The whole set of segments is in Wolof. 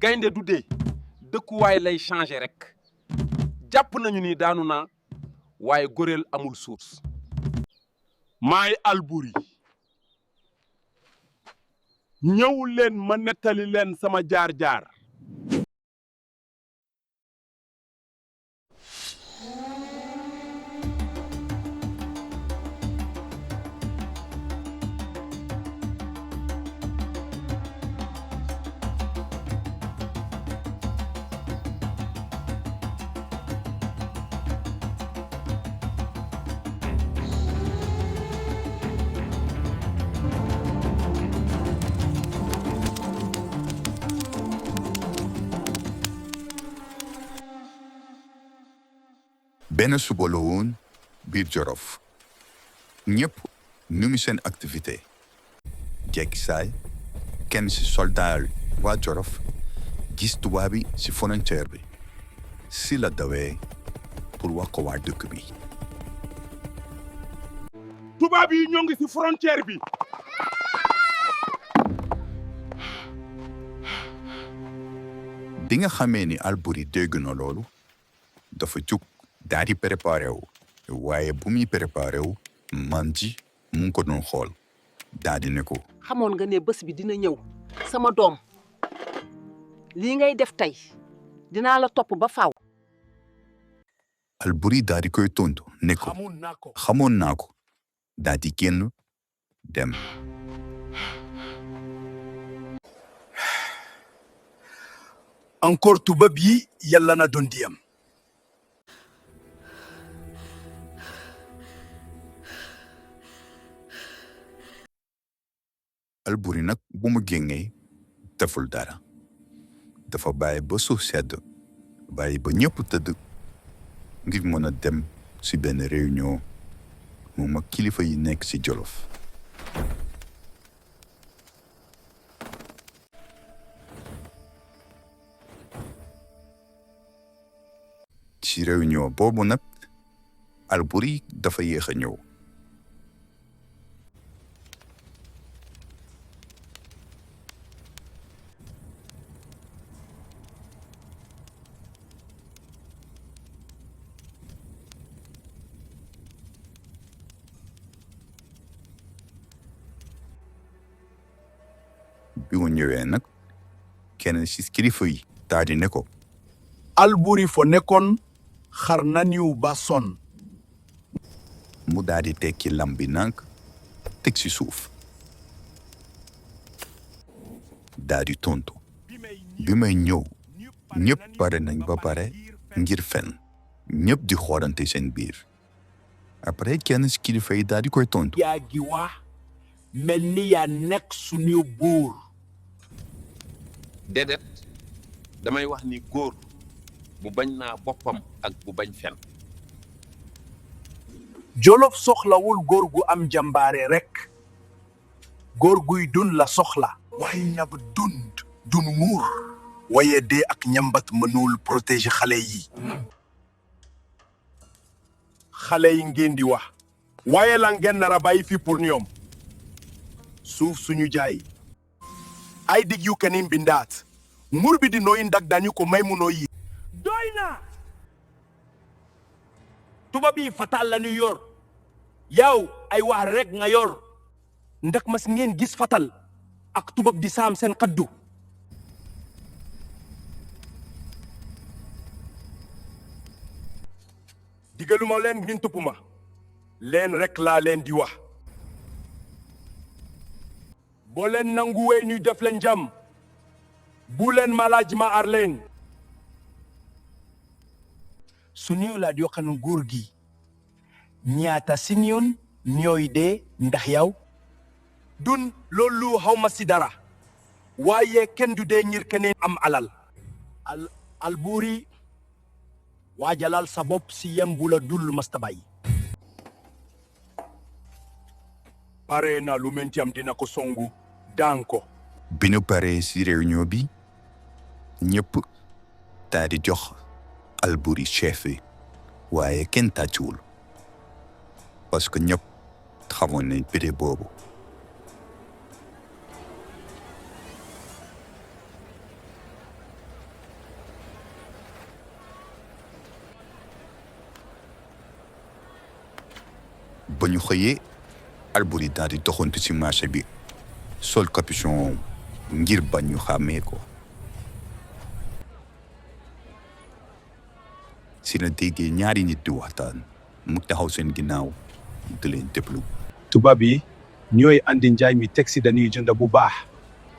gaynde du dee dëkkuwaay lay changé rek jàpp nañu ni daanu naa waaye góoreel amul source. maay Alboury ñëw leen ma nettali leen sama jaar-jaar. benn suba la woon biir Jolof ñëpp ñu ngi seen activité jekki saay kenn ci soldaar waa Jolof gis tubaab bi ci frontière bi si la dawee pour wax ko waa dëkk bi. tubaab yi ñoo ngi ci frontière bi. bi nga xamee ni Alboury dégg na loolu dafa jug daal di préparé wu waaye bu muy préparé wu Manji mu ngi ko doon xool daal di ne ko. xamoon nga ne bés bi dina ñëw sama doom lii ngay def tey dinaa la topp ba faaw. Alboury daal di koy tontu ne ko xamoon naa ko daal di génn dem. encore tubaab yi yàlla na doon diyam. Alboury nag bu mu génnee deful dara dafa bàyyi ba suuf sedd bàyyi ba ñëpp tëdd ngir mën a dem ci benn réunion moom ak kilifa yi nekk ci Jolof. ci réunion boobu nag Alboury dafa yéex a ñëw. bi mu ñëwee nag kenn ci kilifa yi daal di ne ko. Alboury fo nekkoon xar nañu ba sonn. mu daal di tekki lam bi nank teg ci suuf daal di tontu bi may ñëw ñëpp pare nañ ba pare ngir fen ñëpp di xoolante seen biir après kenn ci kilifa yi daal di koy tontu. yaa gi wax mel ni yaa nekk suñu buur. déedéet damay wax ni góor bu bañ naa boppam ak bu bañ fen. Jolof soxlawul góor gu am jàmbaare rekk góor guy dun la soxla. waaye ñab dun muur. waaye dee ak ñambat mënul protéger xale yi. xale yi ngeen di wax. waaye la ngeen nar a bàyyi fi pour ñoom. suuf suñu jaay. ay dig yu kenn bindaat. nguur bi di nooyi ndag dañu ko may mu nooyi. doy na. tubaab yi fatal la ñu yor. yow ay wax rek nga yor. ndax mas ngeen gis fatal. ak tubaab di saam seen kaddu. digaluma leen ngeen topp ma. leen rek laa leen di wax. boo leen nanguwee ñu def leen jàmm. bu leen ma laaj ma aar leen. su ñu la yokkanu góor gi. ñaata si ñoon ñooy dee ndax yow. dun loolu xaw ma si dara. waaye kenn du dee ngir keneen am alal. Alboury waajalal sa bopp si yem bu la dul mastabay. pare na lu menti am dina ko songu daan ko. bi ñu paree ci réunion bi ñëpp daal di jox Alboury chef bi waaye kenn tàccuwul parce que ñëpp xamoon nañ pété boobu. ba ñu xëyee Alboury daal di doxantu ci marché bi sol capuchon ngir bañ ñu xàmmee ko. si la déggee ñaari nit di waxtaan mu taxaw seen ginnaaw di leen déglu. tubaab yi ñooy andi njaay mi teg si dañuy jënd bu baax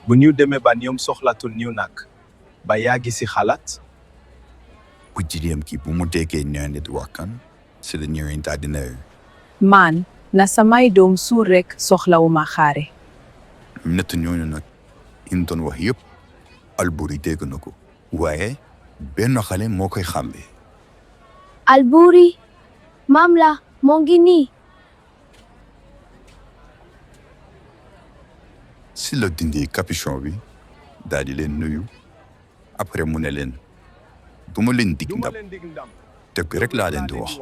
bu ñu demee ba ñoom soxlatul ñu nag ba yaa ngi si xalaat. bu jigéen ki bu mu déggee ñaari nit waxtaan si la ñëwee daal di ne man na samay doom suur rek soxlawuma xaare. ñett ñooñu nag ñu doon wax yëpp Alboury dégg na ko waaye benn xale moo koy xàmmee. Alboury maam la moo ngi nii. si la dindi capuchon bi daal di leen nuyu après mu ne leen du ma leen dig ndam dëgg rek laa leen di wax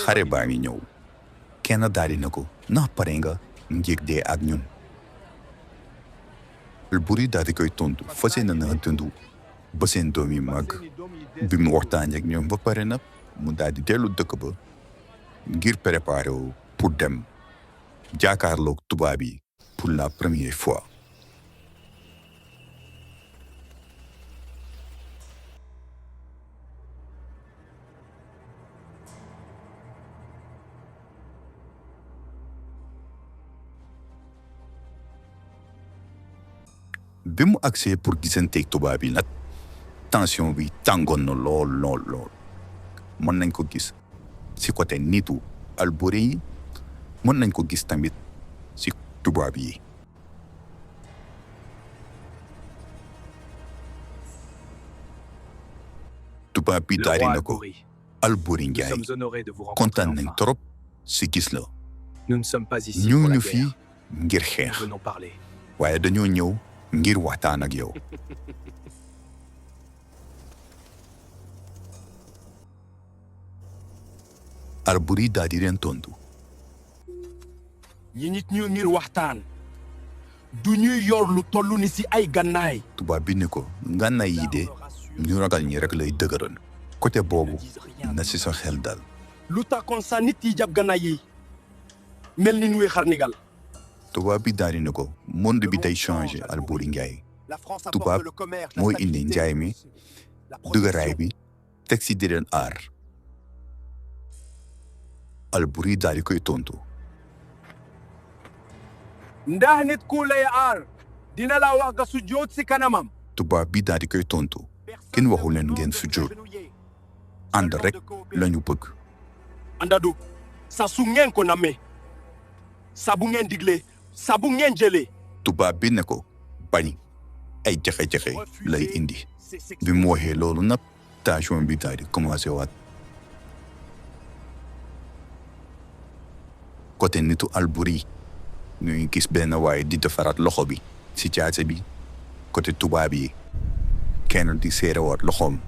xare baa ngi ñëw. kenn daal di na ko ndax pare nga ngir dee ak ñun. Alboury daal di koy tontu fas yéene na dund ba seen doom yi màgg. bi mu waxtaan ak ñoom ba pare nag mu daal di dellu dëkk ba ngir préparer wu pour dem jàkkaarloog tubaab yi pour la première fois. bi mu agsee pour gisanteeg tubaab yi nag tension bi tàngoon na lool mën nañ ko gis si côté nitu Alboury yi mën nañ ko gis tamit si tubaab yi. tubaab bi daal di na ko Alboury Ndiaye kontaan nañ trop si gis la. ñëw ñu fii ngir xeex waaye dañoo ñëw ngir waxtaan ak yow. Alboury daal di leen tontu. ñi nit ñu ngir waxtaan du ñuy yor lu toll ni si ay gannaay. tubaab bi ne ko ngànnaay yi de ñu ragal ñi rek lay dëgëral. côté boobu na si sa xel dal. lu taxoon sa nit yi jàpp gannaay yi mel ni ñuy xarnigal. tubaab bi daal di ne ko monde bi day changé Alboury Ndiaye. tubaab mooy indi njaay mi dëgëraay bi teg si di leen aar. Alboury daal di koy tontu. ndax nit ku lay aar dina la wax nga su joot si kanamam. tubaab bi daal di koy tontu. kenn waxu leen ngeen su joot. ànd rek lañu bëgg. àndadu sa su ngeen ko namee sa bu ngeen diglee sa bu ngeen jëlee. tubaab bi ne ko bañ ay jafe-jafe lay indi. bi mu waxee loolu nag tension bi daal di commencé waat. côté nitu Alboury ñuy gis benn waaye di defaraat loxo bi si jaase bi. côté tubaab yi kenn di seerewaat loxoom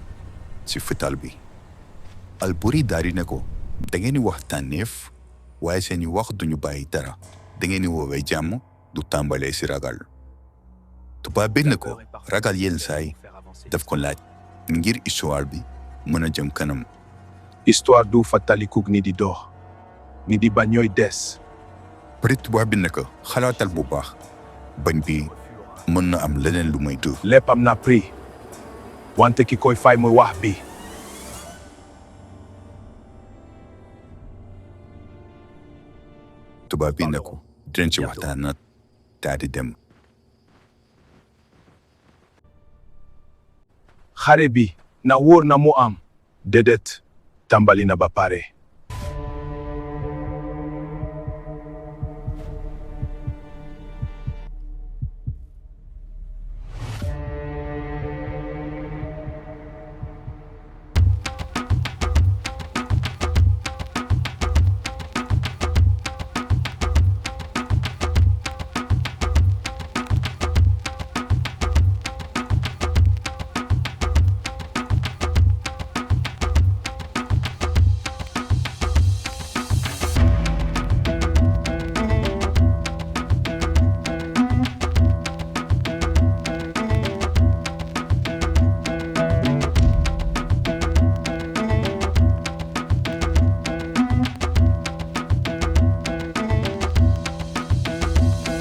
si fital bi. Alboury daal di ne ko da ngeen di wax tànneef waaye seeni wax duñu bàyyi dara. da ngeen di woowee jàmm du tàmbalee si ragal. tubaab bi ne ko ragal yenn saay daf ko laaj ngir histoire bi mën a jëm kanam. histoire du fàttalikug ni di dox ni di ba ñooy des. peut-être tubaab bi ne ko xalaatal bu baax bañ bi mën na am leneen lu may tuur. lépp am na prix wante ki koy fay mooy wax bi. tubaab bi ne ko dinañ ci waxtaan nag daal di dem. xare bi na wóor na mu am déedéet tàmbali na ba pare.